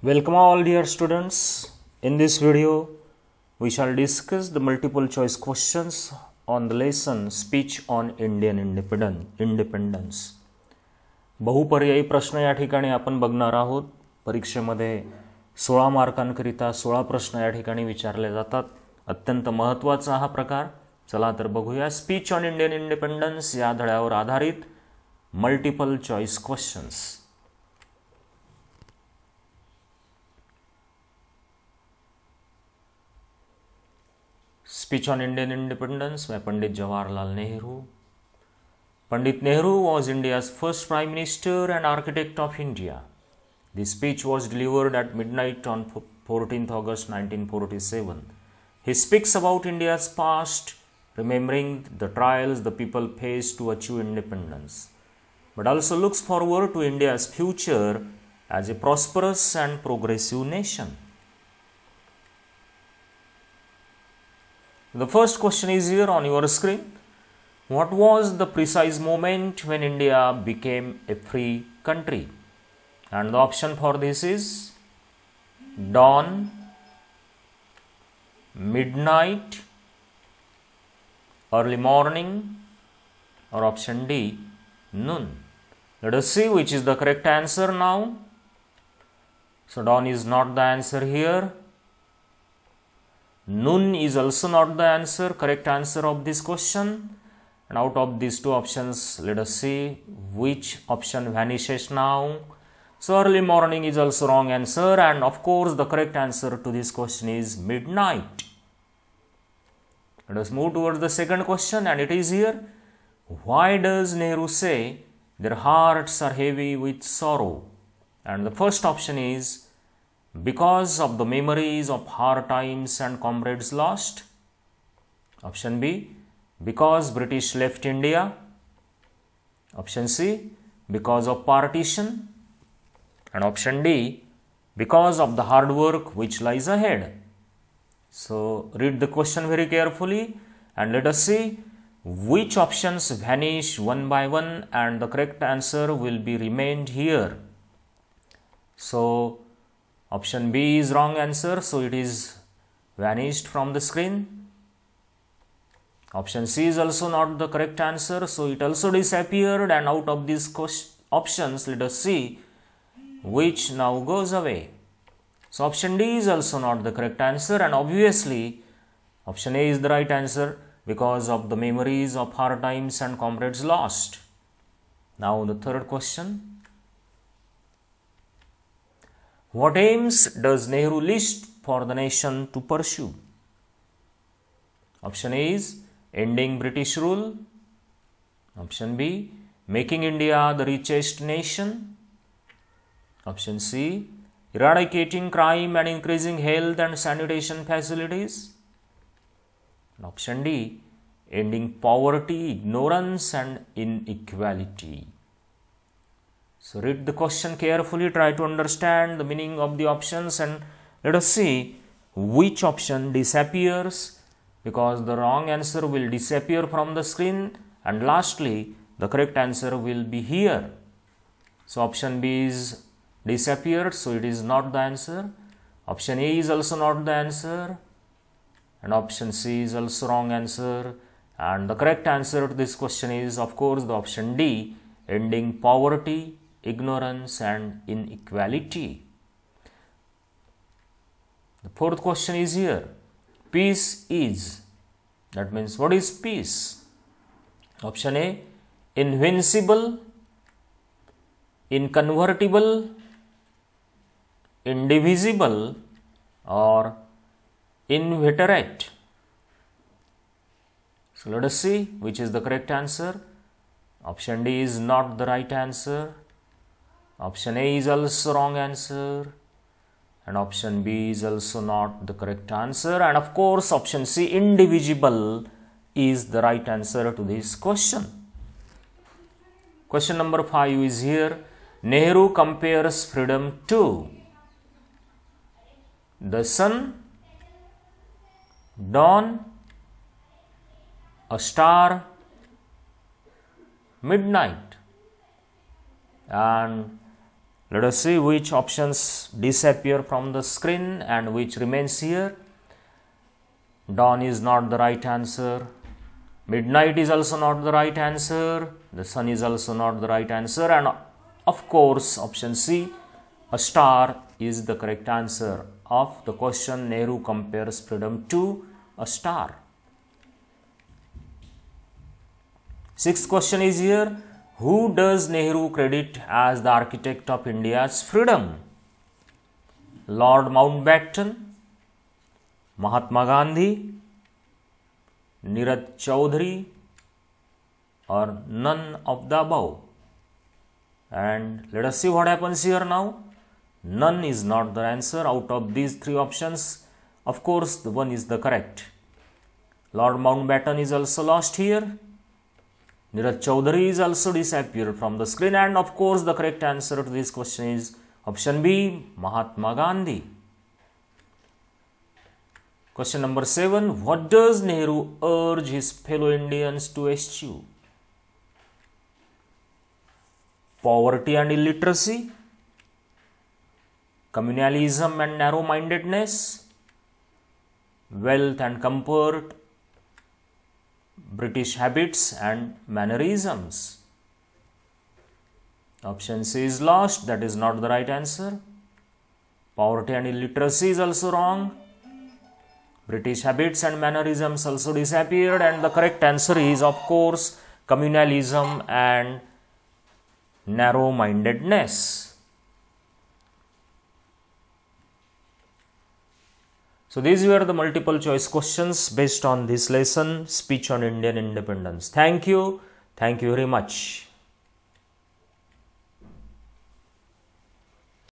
Welcome all dear students. In this video we shall discuss the multiple choice questions on the lesson Speech on Indian Independence. बहुपर्यायी प्रश्न या ठिकाणी आपण बघणार आहोत. परीक्षेमध्ये 16 मार्कांकरिता 16 प्रश्न या ठिकाणी विचारले जातात. अत्यंत महत्त्वाचा हा प्रकार. चला तर बघूया. स्पीच ऑन इंडियन इंडिपेंडन्स या धड्यावर आधारित multiple choice questions. Speech on Indian Independence by Pandit Jawaharlal Nehru. Pandit Nehru was India's first Prime Minister and architect of India. The speech was delivered at midnight on 14th August 1947. He speaks about India's past, remembering the trials the people faced to achieve independence, but also looks forward to India's future as a prosperous and progressive nation. The first question is here on your screen. What was the precise moment when India became a free country? And the option for this is dawn, midnight, early morning, or option D, noon. Let us see which is the correct answer now. So dawn is not the answer here. Noon is also not the answer, correct answer of this question. And out of these two options, let us see which option vanishes now. So early morning is also wrong answer, and of course the correct answer to this question is midnight. Let us move towards the second question, and it is here. Why does Nehru say their hearts are heavy with sorrow? And the first option is because of the memories of hard times and comrades lost. Option B, because British left India. Option C, because of partition. And option D, because of the hard work which lies ahead. So read the question very carefully and let us see which options vanish one by one, and the correct answer will be remained here. So option B is wrong answer, so it is vanished from the screen. Option C is also not the correct answer, so it also disappeared. And out of these options, let us see which now goes away. So option D is also not the correct answer, and obviously option A is the right answer because of the memories of hard times and comrades lost. Now the third question. What aims does Nehru list for the nation to pursue? Option A is ending British rule. Option B, making India the richest nation. Option C, eradicating crime and increasing health and sanitation facilities. And option D, ending poverty, ignorance and inequality. So read the question carefully, try to understand the meaning of the options, and let us see which option disappears, because the wrong answer will disappear from the screen, and lastly the correct answer will be here. So option B is disappeared, so it is not the answer. Option A is also not the answer, and option C is also wrong answer, and the correct answer to this question is of course the option D, ending poverty, ignorance and inequality. The fourth question is here. Peace is. That means what is peace? Option A, invincible, inconvertible, indivisible or inveterate. So let us see which is the correct answer. Option D is not the right answer. Option A is also wrong answer, and option B is also not the correct answer, and of course option C, indivisible, is the right answer to this question. Question number 5 is here. Nehru compares freedom to the sun, dawn, a star, midnight. And Let us see which options disappear from the screen and which remains here. Dawn is not the right answer. Midnight is also not the right answer. The sun is also not the right answer. And of course, option C, a star, is the correct answer of the question. Nehru compares freedom to a star. Sixth question is here. Who does Nehru credit as the architect of India's freedom? Lord Mountbatten, Mahatma Gandhi, Neeraj Chaudhary, or none of the above? And let us see what happens here now. None is not the answer. Out of these three options, of course, the one is the correct. Lord Mountbatten is also lost here. Neeraj Chaudhary is also disappeared from the screen, and of course the correct answer to this question is option B, Mahatma Gandhi. Question number 7. What does Nehru urge his fellow Indians to eschew? Poverty and illiteracy, communalism and narrow-mindedness, wealth and comfort, British habits and mannerisms. Option C is lost. That is not the right answer. Poverty and illiteracy is also wrong. British habits and mannerisms also disappeared, and the correct answer is, of course, communalism and narrow-mindedness. So these were the multiple choice questions based on this lesson, Speech on Indian Independence. Thank you very much.